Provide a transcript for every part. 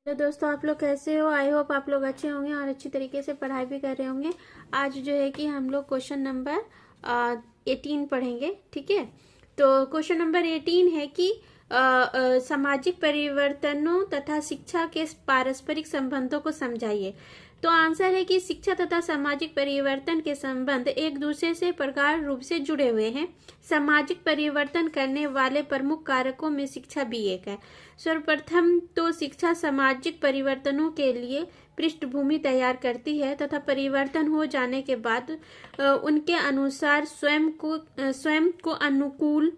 Hello दोस्तों, आप लोग कैसे हो। आई होप आप लोग अच्छे होंगे और अच्छी तरीके से पढ़ाई भी कर रहे होंगे। आज जो है कि हम लोग क्वेश्चन नंबर 18 पढ़ेंगे। ठीक है, तो क्वेश्चन नंबर 18 है कि सामाजिक परिवर्तनों तथा शिक्षा के पारस्परिक संबंधों को समझाइए। तो आंसर है कि शिक्षा तथा सामाजिक परिवर्तन के संबंध एक दूसरे से प्रगाढ़ रूप से जुड़े हुए हैं। सामाजिक परिवर्तन करने वाले प्रमुख कारकों में शिक्षा भी एक है। सर्वप्रथम तो शिक्षा सामाजिक परिवर्तनों के लिए पृष्ठभूमि तैयार करती है तथा परिवर्तन हो जाने के बाद उनके अनुसार स्वयं को अनुकूल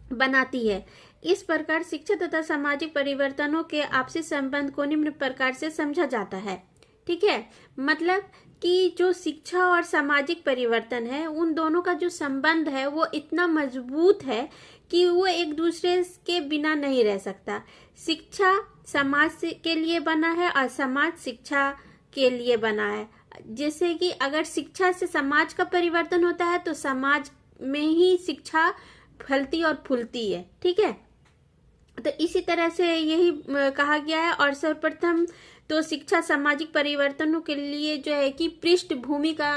बनाती है। इस प्रकार शिक्षा तथा सामाजिक परिवर्तनों के आपसी संबंध को निम्न प्रकार से समझा जाता है। ठीक है, मतलब कि जो शिक्षा और सामाजिक परिवर्तन है, उन दोनों का जो संबंध है वो इतना मजबूत है कि वो एक दूसरे के बिना नहीं रह सकता। शिक्षा समाज के लिए बना है और समाज शिक्षा के लिए बना है। जैसे कि अगर शिक्षा से समाज का परिवर्तन होता है तो समाज में ही शिक्षा फलती और फूलती है। ठीक है, तो इसी तरह से यही कहा गया है। और सर्वप्रथम तो शिक्षा सामाजिक परिवर्तनों के लिए जो है कि पृष्ठभूमि का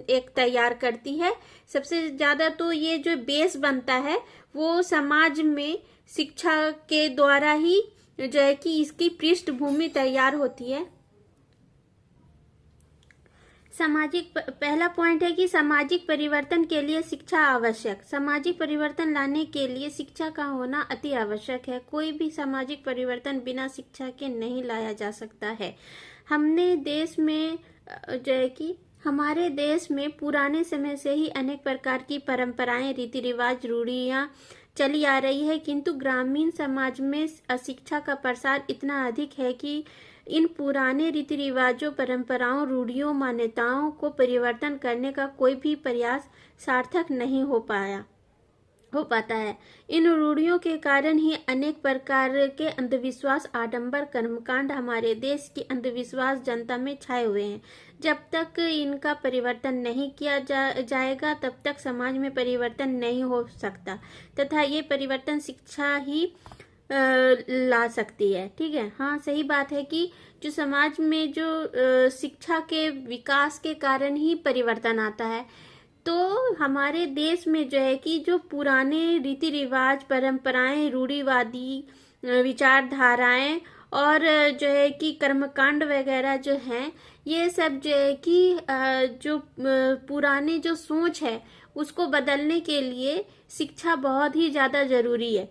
एक तैयार करती है। सबसे ज्यादा तो ये जो बेस बनता है वो समाज में शिक्षा के द्वारा ही जो है कि इसकी पृष्ठभूमि तैयार होती है। पहला पॉइंट है कि सामाजिक परिवर्तन के लिए शिक्षा आवश्यक। सामाजिक परिवर्तन लाने के लिए शिक्षा का होना अति आवश्यक है। कोई भी सामाजिक परिवर्तन बिना शिक्षा के नहीं लाया जा सकता है। हमने देश में जो है कि हमारे देश में पुराने समय से ही अनेक प्रकार की परंपराएं, रीति रिवाज, रूढ़ियां चली आ रही है, किंतु ग्रामीण समाज में अशिक्षा का प्रसार इतना अधिक है कि इन पुराने रीति रिवाजों, परंपराओं, रूढ़ियों, मान्यताओं को परिवर्तन करने का कोई भी प्रयास सार्थक नहीं हो पाता है। इन रूढ़ियों के कारण ही अनेक प्रकार के अंधविश्वास, आडंबर, कर्मकांड हमारे देश की अंधविश्वास जनता में छाए हुए हैं। जब तक इनका परिवर्तन नहीं किया जाएगा तब तक समाज में परिवर्तन नहीं हो सकता तथा ये परिवर्तन शिक्षा ही ला सकती है। ठीक है, हाँ सही बात है कि जो समाज में जो शिक्षा के विकास के कारण ही परिवर्तन आता है। तो हमारे देश में जो है कि जो पुराने रीति रिवाज, परंपराएं, रूढ़िवादी विचारधाराएं और जो है कि कर्मकांड वगैरह जो हैं, ये सब जो है कि जो पुराने जो सोच है उसको बदलने के लिए शिक्षा बहुत ही ज्यादा जरूरी है।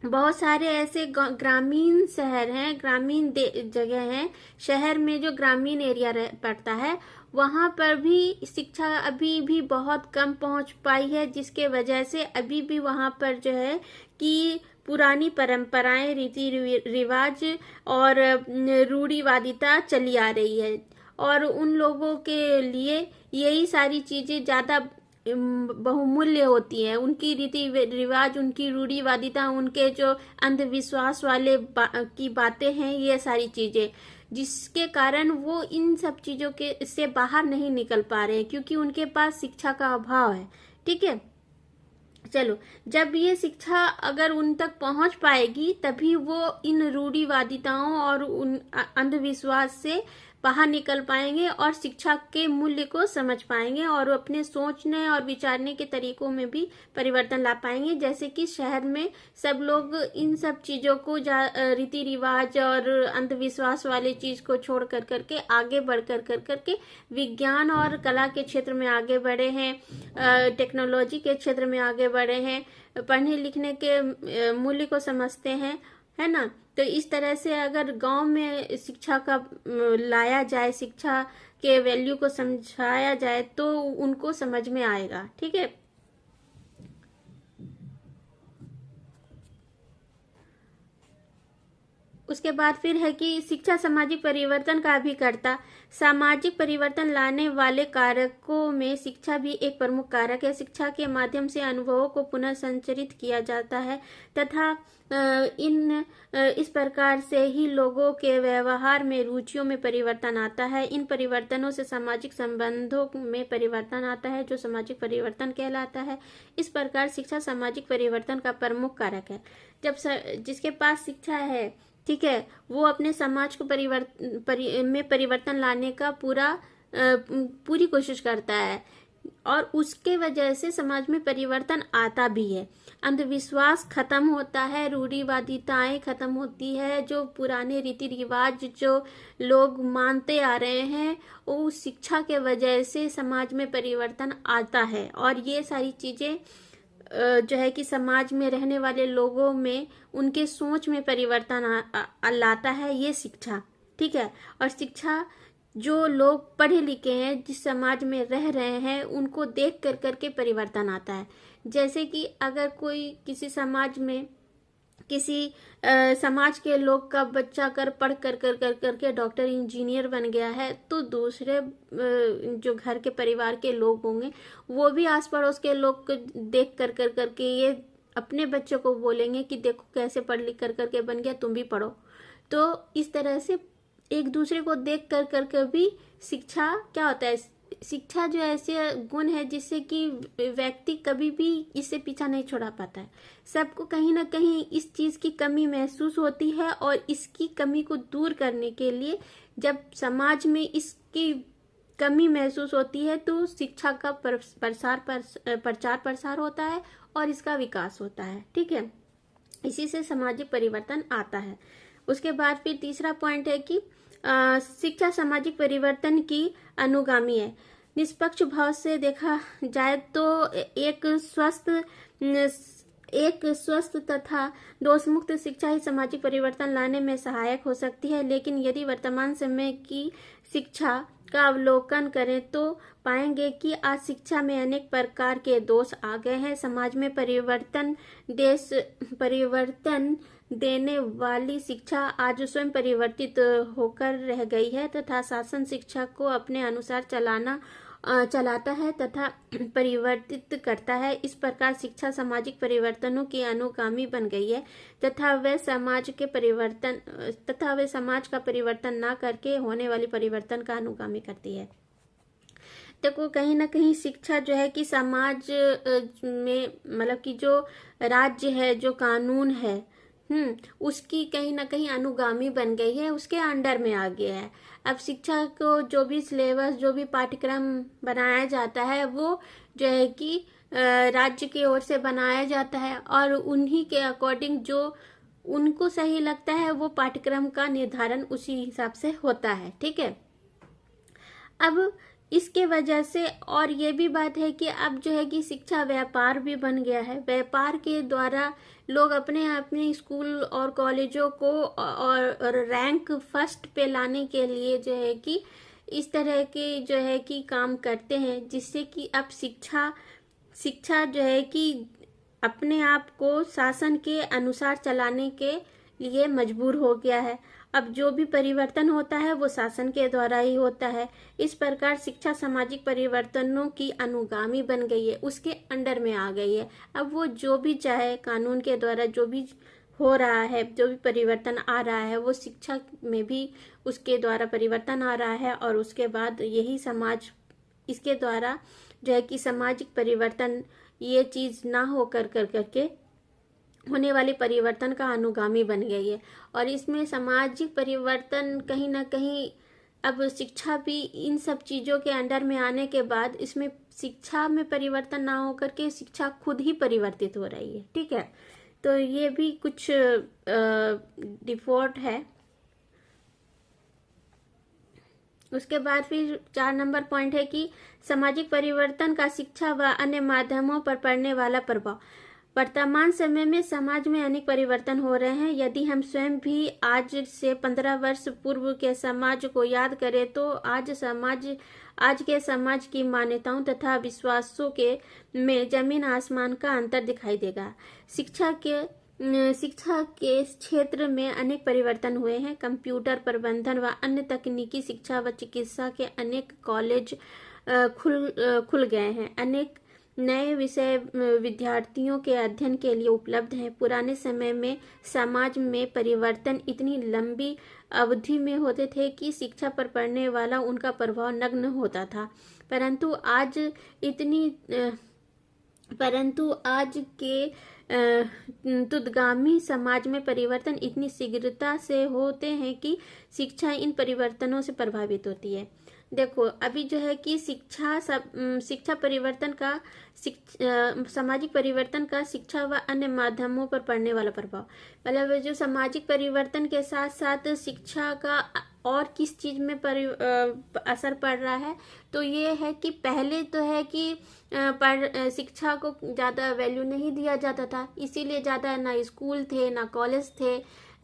बहुत सारे ऐसे ग्रामीण शहर हैं, ग्रामीण जगह हैं, शहर में जो ग्रामीण एरिया पड़ता है वहां पर भी शिक्षा अभी भी बहुत कम पहुंच पाई है, जिसके वजह से अभी भी वहां पर जो है कि पुरानी परंपराएं, रीति रिवाज और रूढ़िवादिता चली आ रही है। और उन लोगों के लिए यही सारी चीजें ज्यादा बहुमूल्य होती है। उनकी रीति रिवाज, उनकी रूढ़िवादिता, उनके जो अंधविश्वास वाले की बातें हैं, ये सारी चीजें, जिसके कारण वो इन सब चीजों के से बाहर नहीं निकल पा रहे हैं क्योंकि उनके पास शिक्षा का अभाव है। ठीक है, चलो, जब ये शिक्षा अगर उन तक पहुंच पाएगी तभी वो इन रूढ़िवादिताओं और उन अंधविश्वास से बाहर निकल पाएंगे और शिक्षा के मूल्य को समझ पाएंगे और अपने सोचने और विचारने के तरीकों में भी परिवर्तन ला पाएंगे। जैसे कि शहर में सब लोग इन सब चीजों को, रीति रिवाज और अंधविश्वास वाले चीज को छोड़ कर करके आगे बढ़ कर करके विज्ञान और कला के क्षेत्र में आगे बढ़े हैं, टेक्नोलॉजी के क्षेत्र में आगे बढ़े हैं, पढ़ने लिखने के मूल्य को समझते हैं, है ना। तो इस तरह से अगर गांव में शिक्षा का लाया जाए, शिक्षा के वैल्यू को समझाया जाए तो उनको समझ में आएगा। ठीक है, उसके बाद फिर है कि शिक्षा सामाजिक परिवर्तन का अभिकर्ता। सामाजिक परिवर्तन लाने वाले कारकों में शिक्षा भी एक प्रमुख कारक है। शिक्षा के माध्यम से अनुभवों को पुनः संचरित किया जाता है तथा इस प्रकार से ही लोगों के व्यवहार में, रुचियों में परिवर्तन आता है। इन परिवर्तनों से सामाजिक संबंधों में परिवर्तन आता है जो सामाजिक परिवर्तन कहलाता है। इस प्रकार शिक्षा सामाजिक परिवर्तन का प्रमुख कारक है। जब जिसके पास शिक्षा है, ठीक है, वो अपने समाज को में परिवर्तन लाने का पूरी कोशिश करता है और उसके वजह से समाज में परिवर्तन आता भी है। अंधविश्वास खत्म होता है, रूढ़िवादिताएं खत्म होती है, जो पुराने रीति रिवाज जो लोग मानते आ रहे हैं वो शिक्षा के वजह से समाज में परिवर्तन आता है। और ये सारी चीजें जो है कि समाज में रहने वाले लोगों में उनके सोच में परिवर्तन लाता है ये शिक्षा। ठीक है, और शिक्षा जो लोग पढ़े लिखे हैं जिस समाज में रह रहे हैं उनको देख कर करके परिवर्तन आता है। जैसे कि अगर कोई किसी समाज में किसी समाज के लोग का बच्चा पढ़ कर डॉक्टर इंजीनियर बन गया है तो दूसरे जो घर के परिवार के लोग होंगे वो भी आस पड़ोस के लोग को देख कर ये अपने बच्चों को बोलेंगे कि देखो कैसे पढ़ लिख कर करके बन गया, तुम भी पढ़ो। तो इस तरह से एक दूसरे को देख कर करके भी शिक्षा क्या होता है, शिक्षा जो ऐसे गुण है जिससे कि व्यक्ति कभी भी इससे पीछा नहीं छुड़ा पाता है। सबको कहीं ना कहीं इस चीज की कमी महसूस होती है और इसकी कमी को दूर करने के लिए जब समाज में इसकी कमी महसूस होती है तो शिक्षा का प्रचार प्रसार होता है और इसका विकास होता है। ठीक है, इसी से सामाजिक परिवर्तन आता है। उसके बाद फिर तीसरा पॉइंट है कि शिक्षा सामाजिक परिवर्तन की अनुगामी है। निष्पक्ष भाव से देखा जाए तो एक स्वस्थ तथा दोषमुक्त शिक्षा ही सामाजिक परिवर्तन लाने में सहायक हो सकती है। लेकिन यदि वर्तमान समय की शिक्षा का अवलोकन करें तो पाएंगे कि आज शिक्षा में अनेक प्रकार के दोष आ गए हैं। समाज में परिवर्तन देने वाली शिक्षा आज स्वयं परिवर्तित होकर रह गई है तथा शासन शिक्षा को अपने अनुसार चलाता है तथा परिवर्तित करता है। इस प्रकार शिक्षा सामाजिक परिवर्तनों की अनुगामी बन गई है तथा वे समाज का परिवर्तन ना करके होने वाली परिवर्तन का अनुगामी करती है। देखो कहीं ना कहीं शिक्षा जो है कि समाज में मतलब कि जो राज्य है, जो कानून है उसकी कहीं ना कहीं अनुगामी बन गई है, उसके अंडर में आ गया है। अब शिक्षा को जो भी सिलेबस, जो भी पाठ्यक्रम बनाया जाता है वो जो है कि राज्य की ओर से बनाया जाता है और उन्हीं के अकॉर्डिंग जो उनको सही लगता है वो पाठ्यक्रम का निर्धारण उसी हिसाब से होता है। ठीक है, अब इसके वजह से और ये भी बात है कि अब जो है कि शिक्षा व्यापार भी बन गया है। व्यापार के द्वारा लोग अपने स्कूल और कॉलेजों को और रैंक फर्स्ट पे लाने के लिए जो है कि इस तरह के जो है कि काम करते हैं, जिससे कि अब शिक्षा जो है कि अपने आप को शासन के अनुसार चलाने के लिए मजबूर हो गया है। अब जो भी परिवर्तन होता है वो शासन के द्वारा ही होता है। इस प्रकार शिक्षा सामाजिक परिवर्तनों की अनुगामी बन गई है, उसके अंडर में आ गई है। अब वो जो भी चाहे कानून के द्वारा जो भी हो रहा है, जो भी परिवर्तन आ रहा है वो शिक्षा में भी उसके द्वारा परिवर्तन आ रहा है और उसके बाद यही समाज इसके द्वारा जो है कि सामाजिक परिवर्तन ये चीज ना हो करके होने वाली परिवर्तन का अनुगामी बन गई है। और इसमें सामाजिक परिवर्तन कहीं ना कहीं अब शिक्षा भी इन सब चीजों के अंडर में आने के बाद इसमें शिक्षा में परिवर्तन ना होकर के शिक्षा खुद ही परिवर्तित हो रही है। ठीक है, तो ये भी कुछ डिफॉल्ट है। उसके बाद फिर 4 नंबर पॉइंट है कि सामाजिक परिवर्तन का शिक्षा व अन्य माध्यमों पर पड़ने वाला प्रभाव। वर्तमान समय में समाज में अनेक परिवर्तन हो रहे हैं। यदि हम स्वयं भी आज से 15 वर्ष पूर्व के समाज को याद करें तो आज के समाज की मान्यताओं तथा विश्वासों के में जमीन आसमान का अंतर दिखाई देगा। शिक्षा के क्षेत्र में अनेक परिवर्तन हुए हैं। कंप्यूटर प्रबंधन व अन्य तकनीकी शिक्षा व चिकित्सा के अनेक कॉलेज खुल गए हैं। अनेक नए विषय विद्यार्थियों के अध्ययन के लिए उपलब्ध हैं। पुराने समय में समाज में परिवर्तन इतनी लंबी अवधि में होते थे कि शिक्षा पर पड़ने वाला उनका प्रभाव नगण्य होता था, परंतु आज परंतु आज के तुदगामी समाज में परिवर्तन इतनी शीघ्रता से होते हैं कि शिक्षा इन परिवर्तनों से प्रभावित होती है। देखो अभी जो है कि शिक्षा परिवर्तन का सामाजिक परिवर्तन का शिक्षा व अन्य माध्यमों पर पड़ने वाला प्रभाव, मतलब जो सामाजिक परिवर्तन के साथ साथ शिक्षा का और किस चीज में असर पड़ रहा है, तो ये है कि पहले तो है कि शिक्षा को ज्यादा वैल्यू नहीं दिया जाता था, इसीलिए ज्यादा ना स्कूल थे ना कॉलेज थे,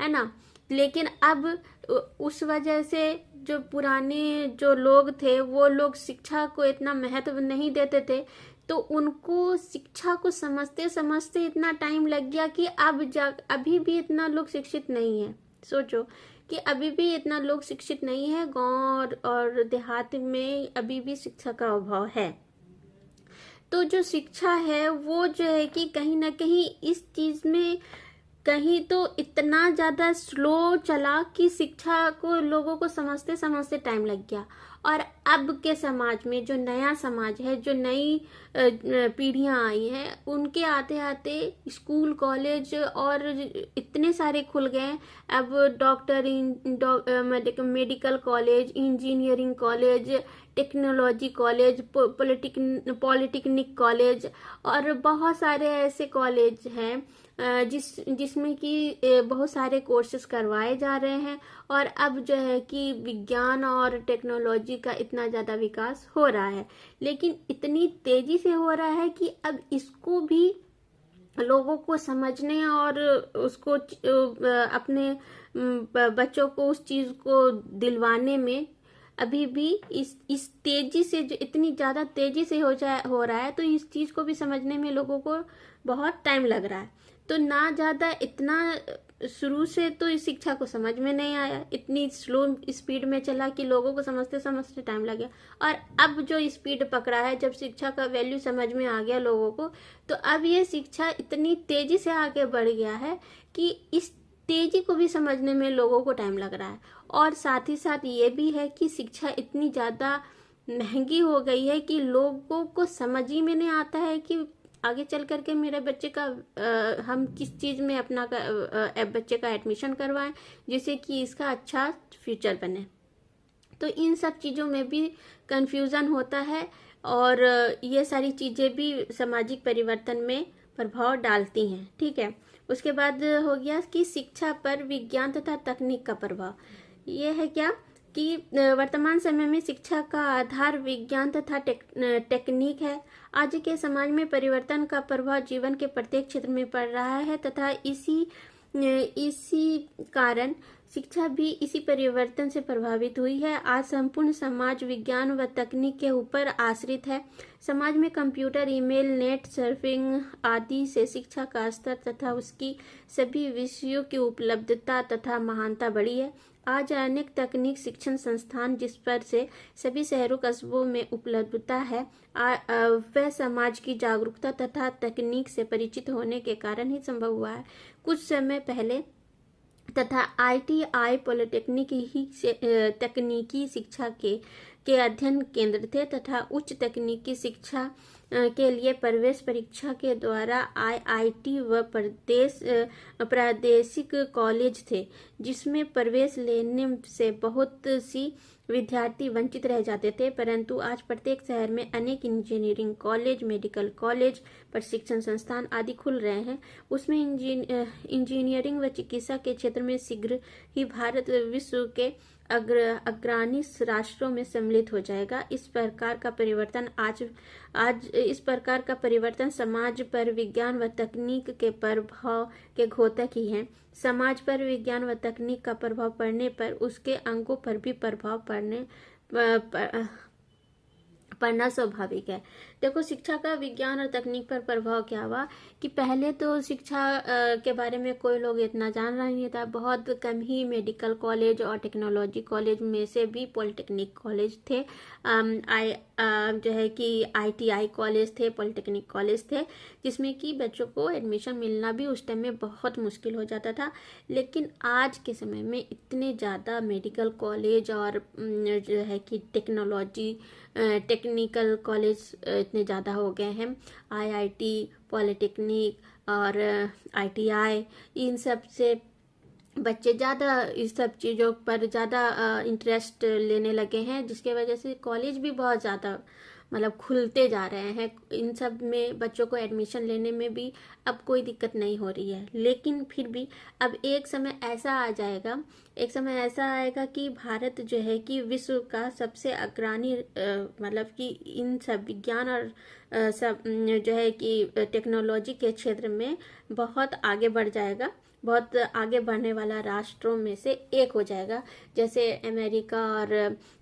है ना। लेकिन अब उस वजह से जो पुराने जो लोग थे वो लोग शिक्षा को इतना महत्व नहीं देते थे, तो उनको शिक्षा को समझते समझते इतना टाइम लग गया कि अभी भी इतना लोग शिक्षित नहीं है। सोचो कि अभी भी इतना लोग शिक्षित नहीं है, गांव और देहात में अभी भी शिक्षा का अभाव है। तो जो शिक्षा है वो जो है कि कहीं ना कहीं इस चीज में कहीं तो इतना ज्यादा स्लो चला कि शिक्षा को लोगों को समझते समझते टाइम लग गया। और अब के समाज में जो नया समाज है, जो नई पीढ़ियां आई हैं, उनके आते आते स्कूल कॉलेज और इतने सारे खुल गए। अब medical college, engineering college, technology college, polytechnic college और बहुत सारे ऐसे कॉलेज हैं जिसमें कि बहुत सारे कोर्सेज करवाए जा रहे हैं। और अब जो है कि विज्ञान और टेक्नोलॉजी का इतना ज़्यादा विकास हो रहा है, लेकिन इतनी तेजी से हो रहा है कि अब इसको भी लोगों को समझने और उसको अपने बच्चों को उस चीज़ को दिलवाने में अभी भी इस तेजी से, जो इतनी ज़्यादा तेजी से हो रहा है, तो इस चीज़ को भी समझने में लोगों को बहुत टाइम लग रहा है। तो ना ज़्यादा इतना शुरू से तो इस शिक्षा को समझ में नहीं आया, इतनी स्लो स्पीड में चला कि लोगों को समझते समझते टाइम लग गया। और अब जो स्पीड पकड़ा है, जब शिक्षा का वैल्यू समझ में आ गया लोगों को, तो अब ये शिक्षा इतनी तेजी से आगे बढ़ गया है कि इस तेजी को भी समझने में लोगों को टाइम लग रहा है। और साथ ही साथ ये भी है कि शिक्षा इतनी ज़्यादा महंगी हो गई है कि लोगों को समझ ही में नहीं आता है कि आगे चल करके मेरे बच्चे का हम किस चीज़ में अपना बच्चे का एडमिशन करवाएं जिससे कि इसका अच्छा फ्यूचर बने। तो इन सब चीज़ों में भी कंफ्यूजन होता है और ये सारी चीज़ें भी सामाजिक परिवर्तन में प्रभाव डालती हैं। ठीक है, उसके बाद हो गया कि शिक्षा पर विज्ञान तथा तकनीक का प्रभाव। ये है क्या कि वर्तमान समय में शिक्षा का आधार विज्ञान तथा टेक्निक है। आज के समाज में परिवर्तन का प्रभाव जीवन के प्रत्येक क्षेत्र में पड़ रहा है तथा इसी कारण शिक्षा भी इसी परिवर्तन से प्रभावित हुई है। आज संपूर्ण समाज विज्ञान व तकनीक के ऊपर आश्रित है। समाज में कंप्यूटर, ईमेल, नेट सर्फिंग आदि से शिक्षा का स्तर तथा उसकी सभी विषयों की उपलब्धता तथा महानता बढ़ी है। आज अनेक तकनीक शिक्षण संस्थान जिस पर से सभी शहरों कस्बों में उपलब्धता है, वह समाज की जागरूकता तथा तकनीक से परिचित होने के कारण ही संभव हुआ है। कुछ समय पहले तथा ITI पॉलिटेक्निक ही तकनीकी शिक्षा के अध्ययन केंद्र थे तथा उच्च तकनीकी शिक्षा के लिए प्रवेश परीक्षा के द्वारा IIT व प्रादेशिक कॉलेज थे, जिसमें प्रवेश लेने से बहुत सी विद्यार्थी वंचित रह जाते थे। परंतु आज प्रत्येक शहर में अनेक इंजीनियरिंग कॉलेज, मेडिकल कॉलेज, प्रशिक्षण संस्थान आदि खुल रहे हैं। उसमें इंजीनियरिंग व चिकित्सा के क्षेत्र में शीघ्र ही भारत विश्व के अग्रणी राष्ट्रों में सम्मिलित हो जाएगा। इस प्रकार का परिवर्तन समाज पर विज्ञान व तकनीक के प्रभाव के घोतक ही है। समाज पर विज्ञान व तकनीक का प्रभाव पड़ने पर उसके अंगों पर भी प्रभाव पढ़ना स्वाभाविक है। देखो, शिक्षा का विज्ञान और तकनीक पर प्रभाव क्या हुआ कि पहले तो शिक्षा के बारे में कोई लोग इतना जान रहा नहीं था। बहुत कम ही मेडिकल कॉलेज और टेक्नोलॉजी कॉलेज में से भी पॉलिटेक्निक कॉलेज थे, जो है कि ITI कॉलेज थे, पॉलिटेक्निक कॉलेज थे, जिसमें कि बच्चों को एडमिशन मिलना भी उस टाइम में बहुत मुश्किल हो जाता था। लेकिन आज के समय में इतने ज़्यादा मेडिकल कॉलेज और जो है कि टेक्निकल कॉलेज इतने ज़्यादा हो गए हैं। आईआईटी, पॉलिटेक्निक और आईटीआई, इन सब से बच्चे ज़्यादा इस सब चीज़ों पर ज़्यादा इंटरेस्ट लेने लगे हैं, जिसके वजह से कॉलेज भी बहुत ज़्यादा मतलब खुलते जा रहे हैं। इन सब में बच्चों को एडमिशन लेने में भी अब कोई दिक्कत नहीं हो रही है। लेकिन फिर भी अब एक समय ऐसा आ जाएगा, एक समय ऐसा आएगा कि भारत जो है कि विश्व का सबसे अग्रणी मतलब कि इन सब विज्ञान और सब जो है कि टेक्नोलॉजी के क्षेत्र में बहुत आगे बढ़ जाएगा, बहुत आगे बढ़ने वाला राष्ट्रों में से एक हो जाएगा। जैसे अमेरिका और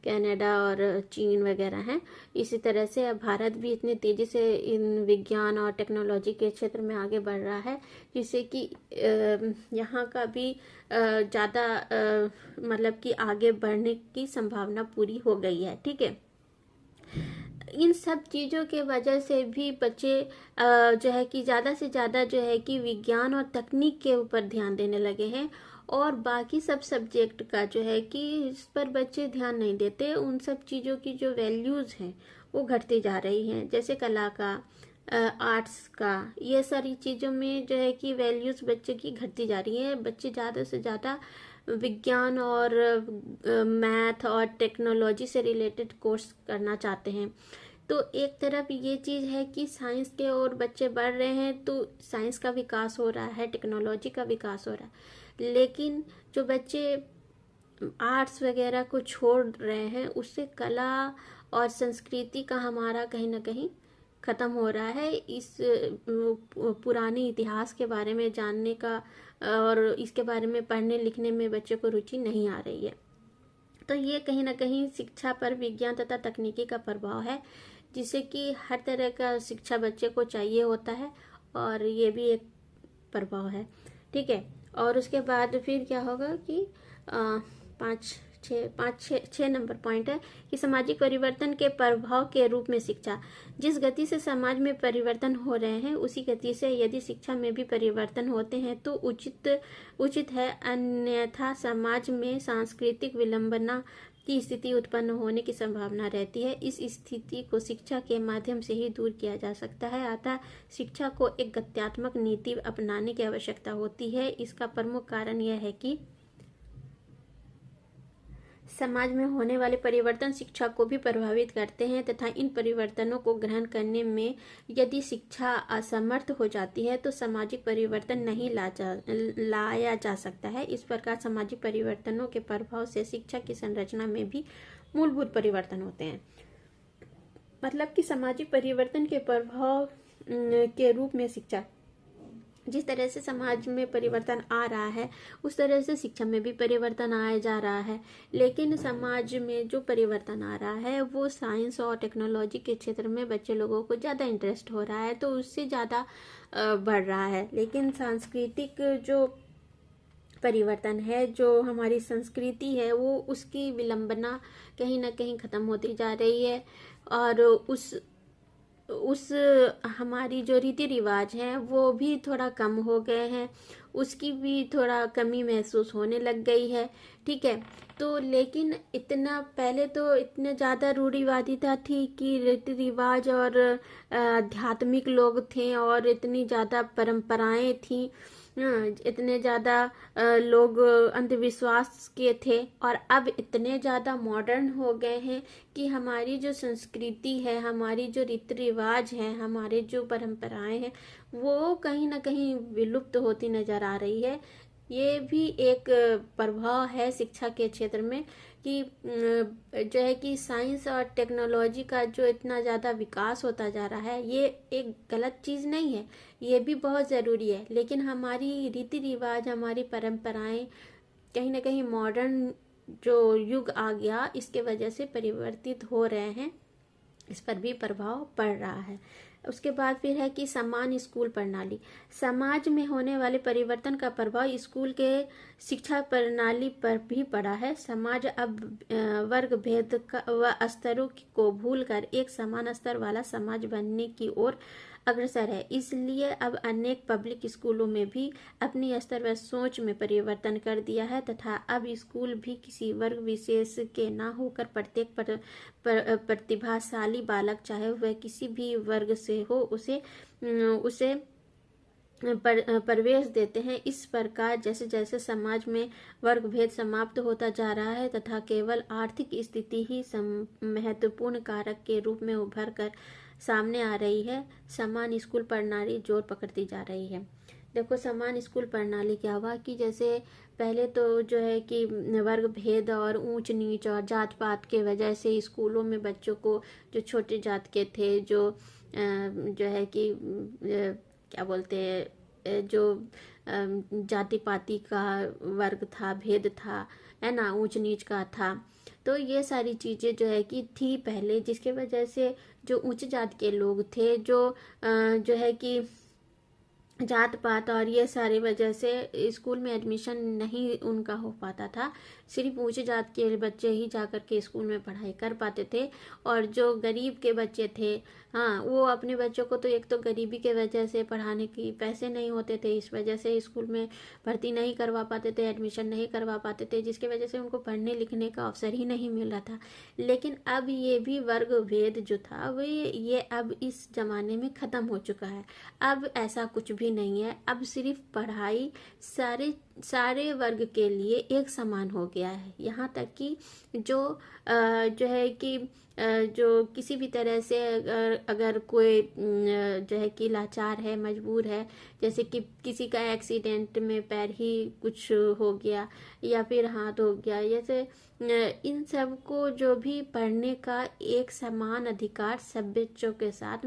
कनाडा और चीन वगैरह हैं, इसी तरह से अब भारत भी इतनी तेज़ी से इन विज्ञान और टेक्नोलॉजी के क्षेत्र में आगे बढ़ रहा है, जिससे कि यहाँ का भी ज़्यादा मतलब कि आगे बढ़ने की संभावना पूरी हो गई है। ठीक है, इन सब चीज़ों के वजह से भी बच्चे जो है कि ज़्यादा से ज़्यादा जो है कि विज्ञान और तकनीक के ऊपर ध्यान देने लगे हैं, और बाकी सब सब्जेक्ट का जो है कि इस पर बच्चे ध्यान नहीं देते। उन सब चीज़ों की जो वैल्यूज़ हैं वो घटती जा रही हैं, जैसे कला का, आर्ट्स का, ये सारी चीज़ों में जो है कि वैल्यूज़ बच्चे की घटती जा रही हैं। बच्चे ज़्यादा से ज़्यादा विज्ञान और मैथ और टेक्नोलॉजी से रिलेटेड कोर्स करना चाहते हैं। तो एक तरफ ये चीज़ है कि साइंस के ओर बच्चे बढ़ रहे हैं, तो साइंस का विकास हो रहा है, टेक्नोलॉजी का विकास हो रहा है। लेकिन जो बच्चे आर्ट्स वगैरह को छोड़ रहे हैं, उससे कला और संस्कृति का हमारा कहीं ना कहीं ख़त्म हो रहा है। इस पुराने इतिहास के बारे में जानने का और इसके बारे में पढ़ने लिखने में बच्चों को रुचि नहीं आ रही है। तो ये कहीं ना कहीं शिक्षा पर विज्ञान तथा तकनीकी का प्रभाव है, जिससे कि हर तरह का शिक्षा बच्चे को चाहिए होता है, और ये भी एक प्रभाव है। ठीक है, और उसके बाद फिर क्या होगा कि छः नंबर पॉइंट है कि सामाजिक परिवर्तन के प्रभाव के रूप में शिक्षा। जिस गति से समाज में परिवर्तन हो रहे हैं, उसी गति से यदि शिक्षा में भी परिवर्तन होते हैं तो उचित है, अन्यथा समाज में सांस्कृतिक विलंबना की स्थिति उत्पन्न होने की संभावना रहती है। इस स्थिति को शिक्षा के माध्यम से ही दूर किया जा सकता है। अतः शिक्षा को एक गत्यात्मक नीति अपनाने की आवश्यकता होती है। इसका प्रमुख कारण यह है कि समाज में होने वाले परिवर्तन शिक्षा को भी प्रभावित करते हैं, तथा इन परिवर्तनों को ग्रहण करने में यदि शिक्षा असमर्थ हो जाती है तो सामाजिक परिवर्तन नहीं लाया जा सकता है। इस प्रकार सामाजिक परिवर्तनों के प्रभाव से शिक्षा की संरचना में भी मूलभूत परिवर्तन होते हैं। मतलब कि सामाजिक परिवर्तन के प्रभाव के रूप में शिक्षा, जिस तरह से समाज में परिवर्तन आ रहा है उस तरह से शिक्षा में भी परिवर्तन आया जा रहा है। लेकिन समाज में जो परिवर्तन आ रहा है वो साइंस और टेक्नोलॉजी के क्षेत्र में बच्चे लोगों को ज़्यादा इंटरेस्ट हो रहा है, तो उससे ज़्यादा बढ़ रहा है। लेकिन सांस्कृतिक जो परिवर्तन है, जो हमारी संस्कृति है, वो उसकी विलंबना कहीं ना कहीं ख़त्म होती जा रही है, और उस हमारी जो रीति रिवाज हैं वो भी थोड़ा कम हो गए हैं, उसकी भी थोड़ा कमी महसूस होने लग गई है। ठीक है, तो लेकिन इतना पहले तो इतने ज़्यादा रूढ़िवादिता थी कि रीति रिवाज और आध्यात्मिक लोग थे, और इतनी ज़्यादा परंपराएं थी, इतने ज़्यादा लोग अंधविश्वास के थे, और अब इतने ज़्यादा मॉडर्न हो गए हैं कि हमारी जो संस्कृति है, हमारी जो रीति रिवाज है, हमारे जो परंपराएं हैं, वो कहीं ना कहीं विलुप्त होती नज़र आ रही है। ये भी एक प्रभाव है शिक्षा के क्षेत्र में कि जो है कि साइंस और टेक्नोलॉजी का जो इतना ज़्यादा विकास होता जा रहा है, ये एक गलत चीज़ नहीं है, ये भी बहुत ज़रूरी है। लेकिन हमारी रीति रिवाज, हमारी परंपराएं कहीं ना कहीं मॉडर्न जो युग आ गया इसके वजह से परिवर्तित हो रहे हैं, इस पर भी प्रभाव पड़ रहा है। उसके बाद फिर है कि समान स्कूल प्रणाली। समाज में होने वाले परिवर्तन का प्रभाव स्कूल के शिक्षा प्रणाली पर भी पड़ा है। समाज अब वर्ग भेद व स्तरों को भूलकर एक समान स्तर वाला समाज बनने की ओर अग्रसर है। इसलिए अब अनेक पब्लिक स्कूलों में भी अपनी स्तर व सोच में परिवर्तन कर दिया है तथा अब स्कूल भी किसी वर्ग विशेष के ना होकर प्रत्येक प्रतिभाशाली बालक, चाहे वह किसी भी वर्ग से हो, उसे प्रवेश देते हैं। इस प्रकार जैसे जैसे समाज में वर्ग भेद समाप्त होता जा रहा है तथा केवल आर्थिक स्थिति ही महत्वपूर्ण कारक के रूप में उभर कर सामने आ रही है, समान स्कूल प्रणाली जोर पकड़ती जा रही है। देखो, समान स्कूल प्रणाली क्या हुआ कि जैसे पहले तो जो है कि वर्ग भेद और ऊंच नीच और जात पात के वजह से स्कूलों में बच्चों को, जो छोटे जात के थे, जो है कि क्या बोलते हैं, जो जाति पाति का वर्ग था, भेद था, है ना, ऊंच नीच का था, तो ये सारी चीज़ें जो है कि थी पहले, जिसके वजह से जो ऊंच जात के लोग थे, जो है कि जात पात और ये सारी वजह से स्कूल में एडमिशन नहीं उनका हो पाता था। सिर्फ ऊंचे जात के बच्चे ही जाकर के स्कूल में पढ़ाई कर पाते थे और जो गरीब के बच्चे थे, हाँ, वो अपने बच्चों को तो एक तो गरीबी के वजह से पढ़ाने की पैसे नहीं होते थे, इस वजह से स्कूल में भर्ती नहीं करवा पाते थे, एडमिशन नहीं करवा पाते थे, जिसकी वजह से उनको पढ़ने लिखने का अवसर ही नहीं मिल रहा था। लेकिन अब ये भी वर्ग भेद जो था वो ये अब इस जमाने में ख़त्म हो चुका है। अब ऐसा कुछ भी नहीं है। अब सिर्फ पढ़ाई सारे वर्ग के लिए एक समान हो गया है। यहाँ तक कि जो है कि जो किसी भी तरह से अगर कोई जो है कि लाचार है, मजबूर है, जैसे कि किसी का एक्सीडेंट में पैर ही कुछ हो गया या फिर हाथ हो गया, जैसे इन सब को जो भी पढ़ने का एक समान अधिकार सब बच्चों के साथ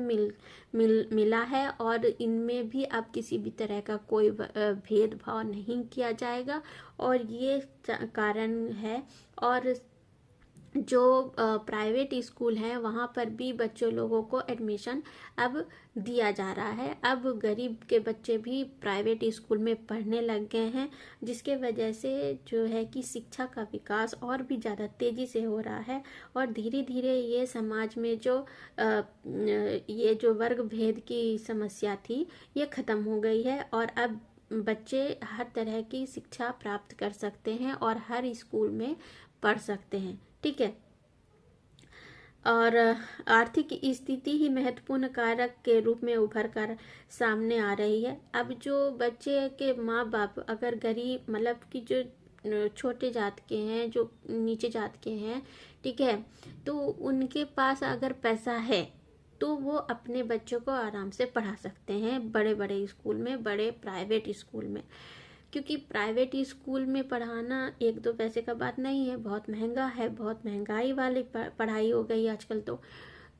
मिला है और इनमें भी अब किसी भी तरह का कोई भेदभाव नहीं किया जाएगा। और ये कारण है। और जो प्राइवेट स्कूल है वहाँ पर भी बच्चों लोगों को एडमिशन अब दिया जा रहा है। अब गरीब के बच्चे भी प्राइवेट स्कूल में पढ़ने लग गए हैं, जिसके वजह से जो है कि शिक्षा का विकास और भी ज़्यादा तेज़ी से हो रहा है और धीरे धीरे ये समाज में ये जो वर्ग भेद की समस्या थी ये ख़त्म हो गई है और अब बच्चे हर तरह की शिक्षा प्राप्त कर सकते हैं और हर स्कूल में पढ़ सकते हैं। ठीक है। और आर्थिक स्थिति ही महत्वपूर्ण कारक के रूप में उभर कर सामने आ रही है। अब जो बच्चे के माँ बाप अगर गरीब, मतलब कि जो छोटे जात के हैं, जो नीचे जात के हैं, ठीक है, तो उनके पास अगर पैसा है तो वो अपने बच्चों को आराम से पढ़ा सकते हैं बड़े बड़े स्कूल में, बड़े प्राइवेट स्कूल में। क्योंकि प्राइवेट स्कूल में पढ़ाना एक दो पैसे का बात नहीं है, बहुत महंगा है, बहुत महंगाई वाली पढ़ाई हो गई आजकल।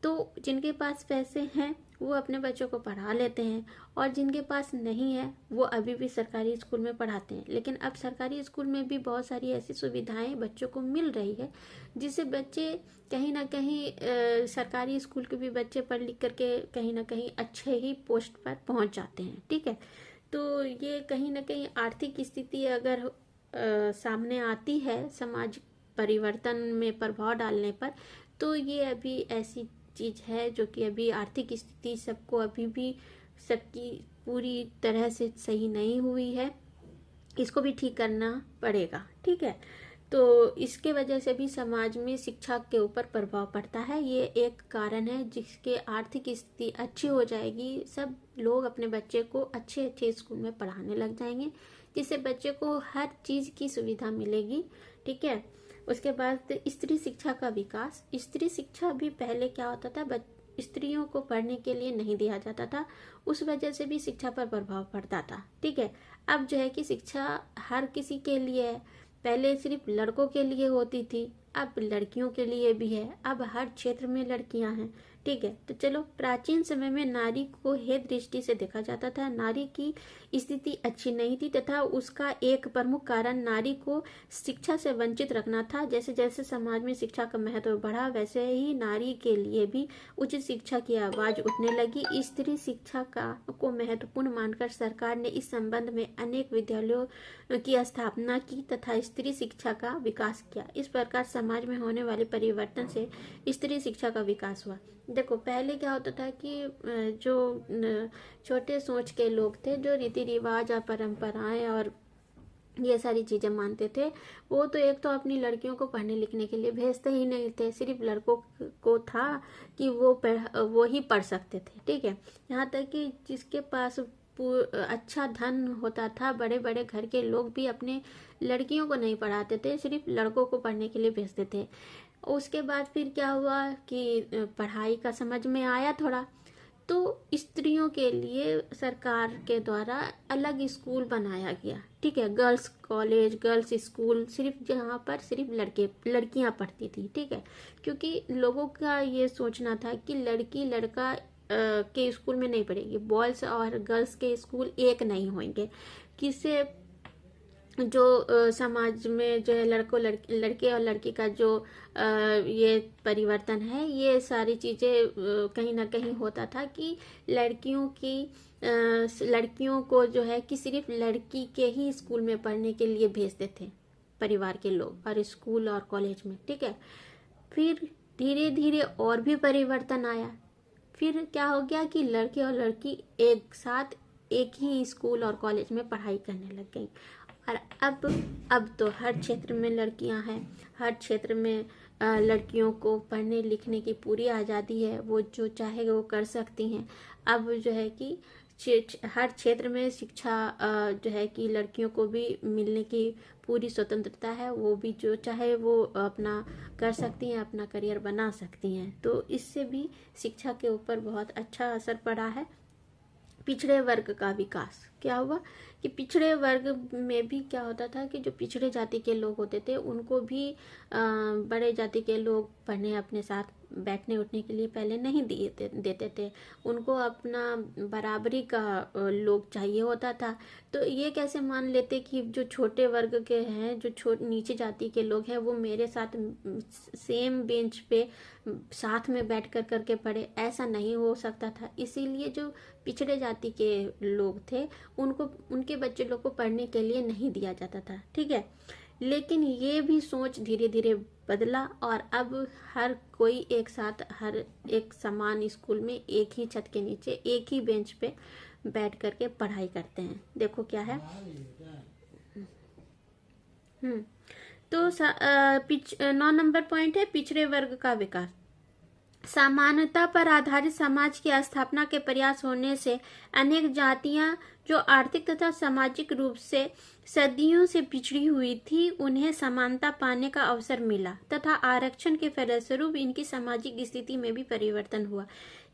तो जिनके पास पैसे हैं वो अपने बच्चों को पढ़ा लेते हैं और जिनके पास नहीं है वो अभी भी सरकारी स्कूल में पढ़ाते हैं। लेकिन अब सरकारी स्कूल में भी बहुत सारी ऐसी सुविधाएं बच्चों को मिल रही है जिससे बच्चे कहीं ना कहीं सरकारी स्कूल के भी बच्चे पढ़ लिख करके कहीं ना कहीं अच्छे ही पोस्ट पर पहुंच जाते हैं। ठीक है। तो ये कहीं ना कहीं आर्थिक स्थिति अगर सामने आती है समाज परिवर्तन में प्रभाव डालने पर, तो ये अभी ऐसी चीज़ है जो कि अभी आर्थिक स्थिति सबको अभी भी सबकी पूरी तरह से सही नहीं हुई है, इसको भी ठीक करना पड़ेगा। ठीक है। तो इसके वजह से भी समाज में शिक्षा के ऊपर प्रभाव पड़ता है। ये एक कारण है जिसके आर्थिक स्थिति अच्छी हो जाएगी, सब लोग अपने बच्चे को अच्छे अच्छे स्कूल में पढ़ाने लग जाएंगे, जिससे बच्चे को हर चीज़ की सुविधा मिलेगी। ठीक है। उसके बाद स्त्री शिक्षा का विकास। स्त्री शिक्षा भी पहले क्या होता था, स्त्रियों को पढ़ने के लिए नहीं दिया जाता था, उस वजह से भी शिक्षा पर प्रभाव पड़ता था। ठीक है। अब जो है कि शिक्षा हर किसी के लिए है। पहले सिर्फ लड़कों के लिए होती थी, अब लड़कियों के लिए भी है, अब हर क्षेत्र में लड़कियां हैं। ठीक है। तो चलो, प्राचीन समय में नारी को हेय दृष्टि से देखा जाता था, नारी की स्थिति अच्छी नहीं थी तथा उसका एक प्रमुख कारण नारी को शिक्षा से वंचित रखना था। जैसे जैसे समाज में शिक्षा का महत्व बढ़ा वैसे ही नारी के लिए भी उचित शिक्षा की आवाज उठने लगी। स्त्री शिक्षा को महत्वपूर्ण मानकर सरकार ने इस संबंध में अनेक विद्यालयों की स्थापना की तथा स्त्री शिक्षा का विकास किया। इस प्रकार समाज में होने वाले परिवर्तन से स्त्री शिक्षा का विकास हुआ। देखो पहले क्या होता था कि जो छोटे सोच के लोग थे, जो रीति रिवाज और परंपराएं और ये सारी चीज़ें मानते थे, वो तो एक तो अपनी लड़कियों को पढ़ने लिखने के लिए भेजते ही नहीं थे, सिर्फ लड़कों को था कि वो ही पढ़ सकते थे। ठीक है, यहाँ तक कि जिसके पास अच्छा धन होता था, बड़े बड़े घर के लोग भी अपने लड़कियों को नहीं पढ़ाते थे, सिर्फ लड़कों को पढ़ने के लिए भेजते थे। उसके बाद फिर क्या हुआ कि पढ़ाई का समझ में आया थोड़ा, तो स्त्रियों के लिए सरकार के द्वारा अलग स्कूल बनाया गया। ठीक है, गर्ल्स कॉलेज, गर्ल्स स्कूल, सिर्फ जहाँ पर सिर्फ लड़कियाँ पढ़ती थी। ठीक है, क्योंकि लोगों का ये सोचना था कि लड़की लड़का के स्कूल में नहीं पढ़ेगी, बॉयज और गर्ल्स के स्कूल एक नहीं होंगे, किससे जो समाज में जो है लड़के और लड़की का जो ये परिवर्तन है, ये सारी चीज़ें कहीं ना कहीं होता था कि लड़कियों को जो है कि सिर्फ लड़की के ही स्कूल में पढ़ने के लिए भेजते थे परिवार के लोग, और स्कूल और कॉलेज में। ठीक है, फिर धीरे धीरे और भी परिवर्तन आया। फिर क्या हो गया कि लड़के और लड़की एक साथ एक ही स्कूल और कॉलेज में पढ़ाई करने लग गई। और अब तो हर क्षेत्र में लड़कियां हैं, हर क्षेत्र में लड़कियों को पढ़ने लिखने की पूरी आज़ादी है, वो जो चाहे वो कर सकती हैं। अब जो है कि हर क्षेत्र में शिक्षा जो है कि लड़कियों को भी मिलने की पूरी स्वतंत्रता है, वो भी जो चाहे वो अपना कर सकती हैं, अपना करियर बना सकती हैं। तो इससे भी शिक्षा के ऊपर बहुत अच्छा असर पड़ा है। पिछड़े वर्ग का विकास क्या हुआ कि पिछड़े वर्ग में भी क्या होता था कि जो पिछड़े जाति के लोग होते थे, उनको भी बड़े जाति के लोग पढ़ने अपने साथ बैठने उठने के लिए पहले नहीं देते थे। उनको अपना बराबरी का लोग चाहिए होता था। तो ये कैसे मान लेते कि जो छोटे वर्ग के हैं, जो नीचे जाति के लोग हैं, वो मेरे साथ सेम बेंच पे साथ में बैठ करके पढ़े, ऐसा नहीं हो सकता था। इसीलिए जो पिछड़े जाति के लोग थे, उनके बच्चे लोग को पढ़ने के लिए नहीं दिया जाता था। ठीक है, लेकिन ये भी सोच धीरे धीरे बदला और अब हर कोई एक साथ हर एक समान स्कूल में एक ही छत के नीचे एक ही बेंच पे बैठ करके पढ़ाई करते हैं। देखो क्या है। तो 9 नंबर पॉइंट है पिछड़े वर्ग का विकास। समानता पर आधारित समाज की स्थापना के प्रयास होने से अनेक जातियां जो आर्थिक तथा सामाजिक रूप से सदियों से पिछड़ी हुई थी, उन्हें समानता पाने का अवसर मिला तथा आरक्षण के फलस्वरूप इनकी सामाजिक स्थिति में भी परिवर्तन हुआ।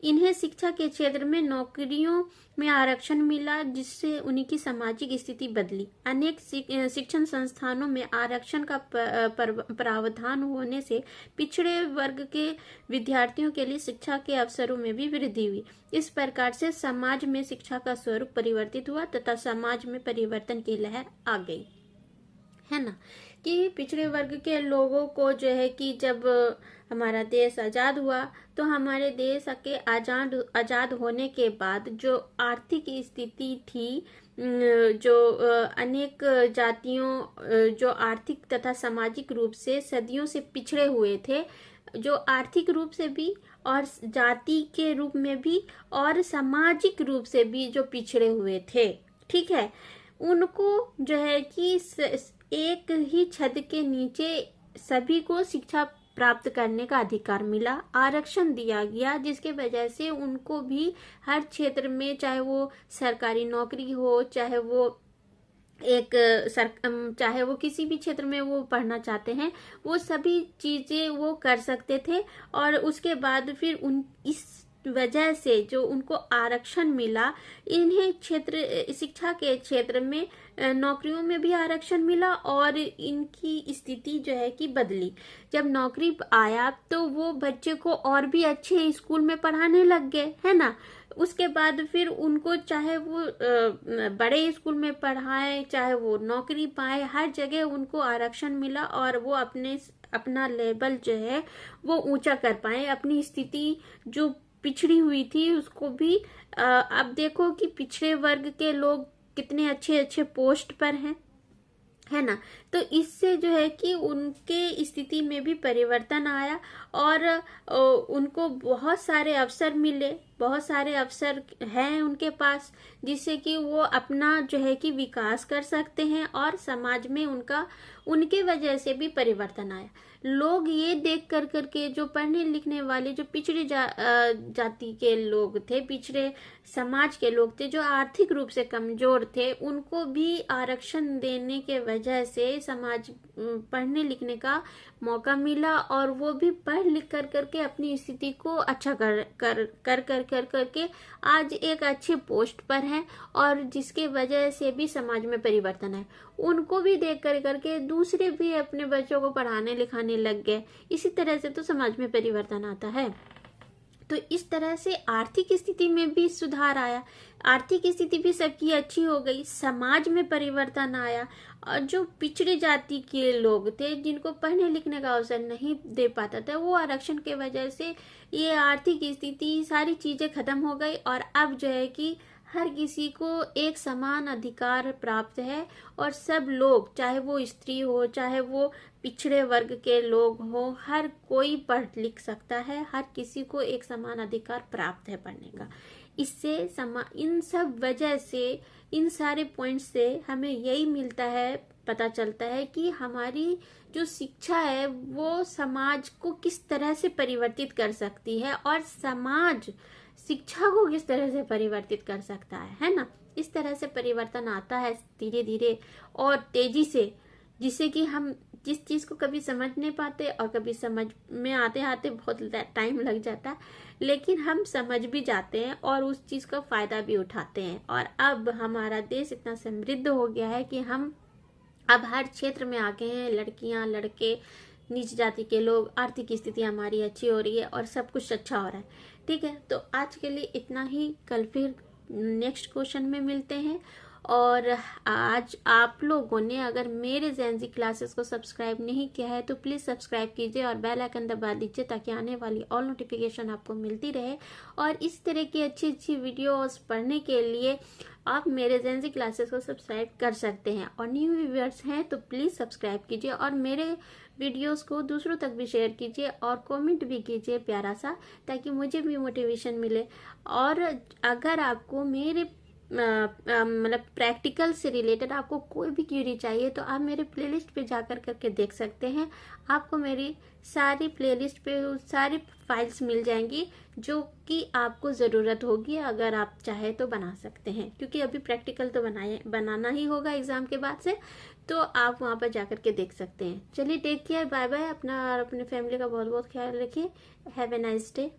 इन्हें शिक्षा के क्षेत्र में नौकरियों में आरक्षण मिला, जिससे उनकी सामाजिक स्थिति बदली। अनेक शिक्षण संस्थानों में आरक्षण का प्रावधान होने से पिछड़े वर्ग के विद्यार्थियों के लिए शिक्षा के अवसरों में भी वृद्धि हुई। इस प्रकार से समाज में शिक्षा का स्वरूप परिवर्तित हुआ तथा समाज में परिवर्तन की लहर आ गई, है ना। कि पिछड़े वर्ग के लोगों को जो है कि जब हमारा देश आज़ाद हुआ, तो हमारे देश के आज़ाद होने के बाद जो आर्थिक स्थिति थी, जो अनेक जातियों जो आर्थिक तथा सामाजिक रूप से सदियों से पिछड़े हुए थे, जो आर्थिक रूप से भी और जाति के रूप में भी और सामाजिक रूप से भी जो पिछड़े हुए थे, ठीक है, उनको जो है कि एक ही छत के नीचे सभी को शिक्षा प्राप्त करने का अधिकार मिला, आरक्षण दिया गया, जिसके वजह से उनको भी हर क्षेत्र में, चाहे वो सरकारी नौकरी हो, चाहे वो किसी भी क्षेत्र में वो पढ़ना चाहते हैं, वो सभी चीजें वो कर सकते थे। और उसके बाद फिर इस वजह से जो उनको आरक्षण मिला, इन्हें शिक्षा के क्षेत्र में नौकरियों में भी आरक्षण मिला और इनकी स्थिति जो है कि बदली। जब नौकरी आया तो वो बच्चे को और भी अच्छे स्कूल में पढ़ाने लग गए, है ना। उसके बाद फिर उनको चाहे वो बड़े स्कूल में पढ़ाए, चाहे वो नौकरी पाए, हर जगह उनको आरक्षण मिला और वो अपना लेवल जो है वो ऊंचा कर पाए, अपनी स्थिति जो पिछड़ी हुई थी उसको भी। अब देखो कि पिछड़े वर्ग के लोग कितने अच्छे अच्छे पोस्ट पर हैं, है ना। तो इससे जो है कि उनके स्थिति में भी परिवर्तन आया और उनको बहुत सारे अवसर मिले, बहुत सारे अवसर हैं उनके पास, जिससे कि वो अपना जो है कि विकास कर सकते हैं और समाज में उनके वजह से भी परिवर्तन आया। लोग ये देख कर करके, जो पढ़ने लिखने वाले, जो पिछड़ी जाति के लोग थे, पिछड़े समाज के लोग थे, जो आर्थिक रूप से कमजोर थे, उनको भी आरक्षण देने के वजह से समाज पढ़ने लिखने का मौका मिला और वो भी पढ़ लिख कर करके अपनी स्थिति को अच्छा करके आज एक अच्छे पोस्ट पर है और जिसके वजह से भी समाज में परिवर्तन है। उनको भी देख कर करके दूसरे भी अपने बच्चों को पढ़ाने लिखाने लग गए। इसी तरह से तो समाज में परिवर्तन आता है। तो इस तरह से आर्थिक स्थिति में भी सुधार आया, आर्थिक स्थिति भी सबकी अच्छी हो गई, समाज में परिवर्तन आया और जो पिछड़ी जाति के लोग थे, जिनको पढ़ने लिखने का अवसर नहीं दे पाता था, वो आरक्षण के वजह से ये आर्थिक स्थिति सारी चीजें खत्म हो गई और अब जो है कि हर किसी को एक समान अधिकार प्राप्त है और सब लोग, चाहे वो स्त्री हो, चाहे वो पिछड़े वर्ग के लोग हो, हर कोई पढ़ लिख सकता है, हर किसी को एक समान अधिकार प्राप्त है पढ़ने का। इससे इन सब वजह से, इन सारे पॉइंट्स से हमें यही मिलता है, पता चलता है कि हमारी जो शिक्षा है वो समाज को किस तरह से परिवर्तित कर सकती है और समाज शिक्षा को किस तरह से परिवर्तित कर सकता है ना। इस तरह से परिवर्तन आता है धीरे धीरे और तेजी से, जिससे कि हम जिस चीज को कभी समझ नहीं पाते और कभी समझ में आते आते बहुत टाइम लग जाता है, लेकिन हम समझ भी जाते हैं और उस चीज का फायदा भी उठाते हैं। और अब हमारा देश इतना समृद्ध हो गया है कि हम अब हर क्षेत्र में आगे हैं, लड़कियां, लड़के, नीच जाति के लोग, आर्थिक स्थिति हमारी अच्छी हो रही है और सब कुछ अच्छा हो रहा है। ठीक है, तो आज के लिए इतना ही, कल फिर नेक्स्ट क्वेश्चन में मिलते हैं। और आज आप लोगों ने अगर मेरे ज़ेनजी क्लासेस को सब्सक्राइब नहीं किया है तो प्लीज़ सब्सक्राइब कीजिए और बेल आइकन दबा दीजिए ताकि आने वाली ऑल नोटिफिकेशन आपको मिलती रहे। और इस तरह की अच्छी अच्छी वीडियोस पढ़ने के लिए आप मेरे ज़ेनजी क्लासेस को सब्सक्राइब कर सकते हैं। और न्यू व्यूअर्स हैं तो प्लीज़ सब्सक्राइब कीजिए और मेरे वीडियोस को दूसरों तक भी शेयर कीजिए और कमेंट भी कीजिए प्यारा सा, ताकि मुझे भी मोटिवेशन मिले। और अगर आपको मेरे मतलब प्रैक्टिकल से रिलेटेड आपको कोई भी क्यूरी चाहिए तो आप मेरे प्लेलिस्ट पे जाकर करके देख सकते हैं। आपको मेरी सारी प्लेलिस्ट पे सारी फाइल्स मिल जाएंगी जो कि आपको ज़रूरत होगी, अगर आप चाहे तो बना सकते हैं, क्योंकि अभी प्रैक्टिकल तो बनाना ही होगा एग्ज़ाम के बाद से, तो आप वहाँ पर जाकर के देख सकते हैं। चलिए, टेक केयर, बाय बाय, अपना और अपने फैमिली का बहुत बहुत ख्याल रखिए। Have a nice day.